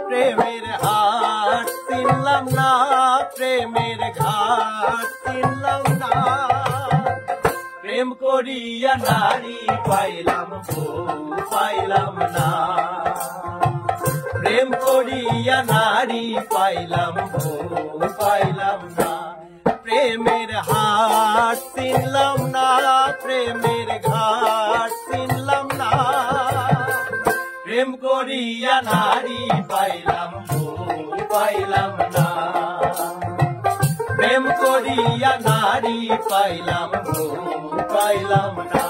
প্রেমের হাট চিনলাম না, প্রেমের ঘাট চিনলাম না, প্রেম করিয়া নারী পাইলাম বউ পাইলাম না, প্রেম করিয়া নারী পাইলাম বউ পাইলাম না, প্রেমের হাট চিনলাম না, প্রেমের ঘাট চিনলাম না, প্রেম করিয়া নারী পাইলাম বউ পাইলাম না, প্রেম করিয়া নারী পাইলাম বউ পাইলাম না।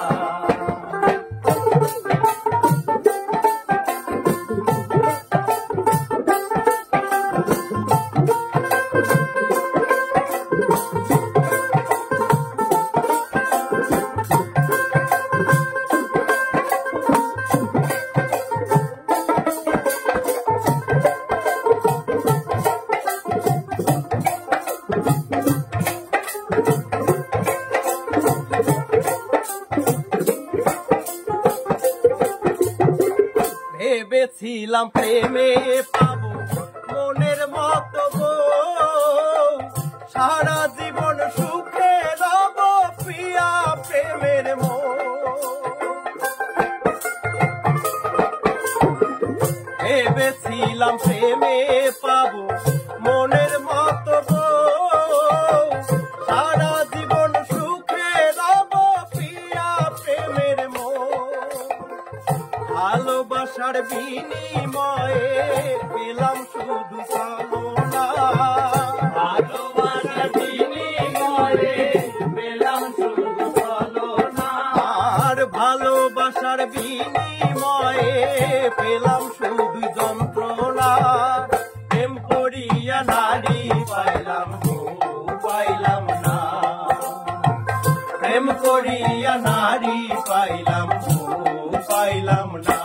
ভেবেছিলাম প্রেমে পাবো মনের মতো বউ, সারা জীবন সুখে রব প্রিয়া প্রেমের ভেবেছিলাম প্রেমে পাবো মনের মতো বউ, সারা জীবন সুখে রব প্রিয়া প্রেমের ভালোবাসার বিনিময়ে পেলাম শুধু ছলনা, ভালোবাসার বিনিময়ে পেলাম শুধু ছলনা, আর ভালোবাসার বিনিময়ে পেলাম শুধু যন্ত্রণা, প্রেম করিয়া নারী পাইলাম বউ পাইলাম না, প্রেম করিয়া নারী পাইলাম বউ পাইলাম না।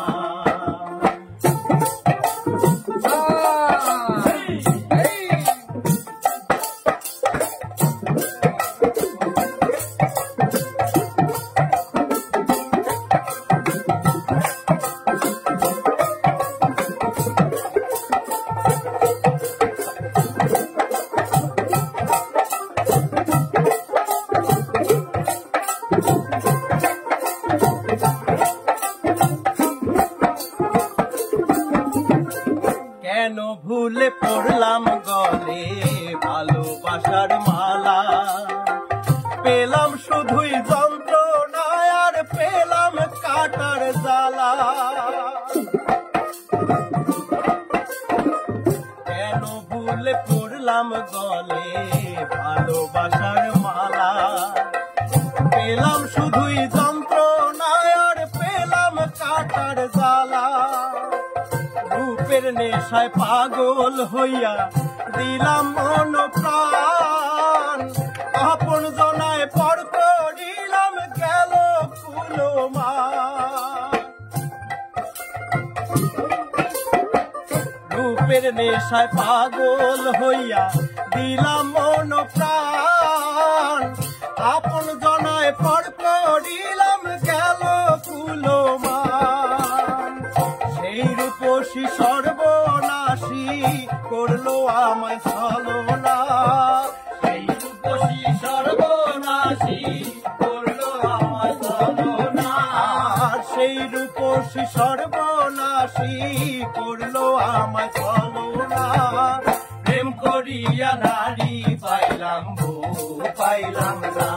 কেন ভুলে পড়লাম গলে ভালোবাসার মালা, পেলাম শুধুই যন্ত্রণা আর পেলাম কাটার জ্বালা, কেন ভুলে পড়লাম গলে ভালোবাসার মালা, পেলাম শুধুই যন্ত্রণা আর পেলাম কাটার জ্বালা, রূপের নেশায় পাগল হইয়া দিলাম মন প্রাণ, আপন জনায় পর করিলাম গেল কুলমা, রূপের নেশায় পাগল হইয়া দিলাম মন প্রাণ, আপন জনায় পর করিলাম গেল কুলমা, সেই রূপসী সর্বনাশী করলো আমায় ছলনা, সেই রূপসী সর্বনাশী করলো আমায় ছলনা, সেই রূপসী সর্বনাশী করলো আমায় ছলনা, প্রেম করিয়া নারী পাইলাম বউ পাইলাম না,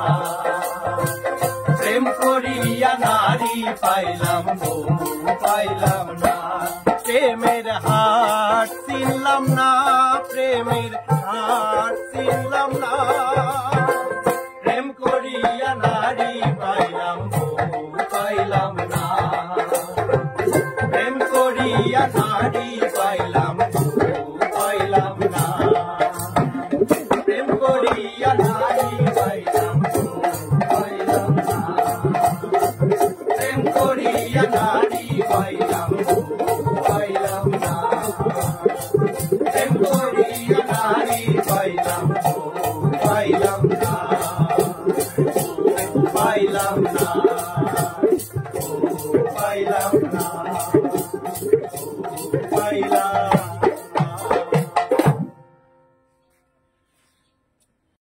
প্রেম করিয়া নারী পাইলাম বউ পাইলাম না, প্রেমের হাট চিনলাম না, প্রেমের হাট চিনলাম না, প্রেম করিয়া নারী পাইলাম বউ পাইলাম না, প্রেম করিয়া নারী পাইলাম বউ পাইলাম না, প্রেম করিয়া নারী পাইলাম বউ পাইলাম না, প্রেম করিয়া নারী পাইলাম বউ পাইলাম না। পাইলাম না ও পাইলাম না ও পাইলাম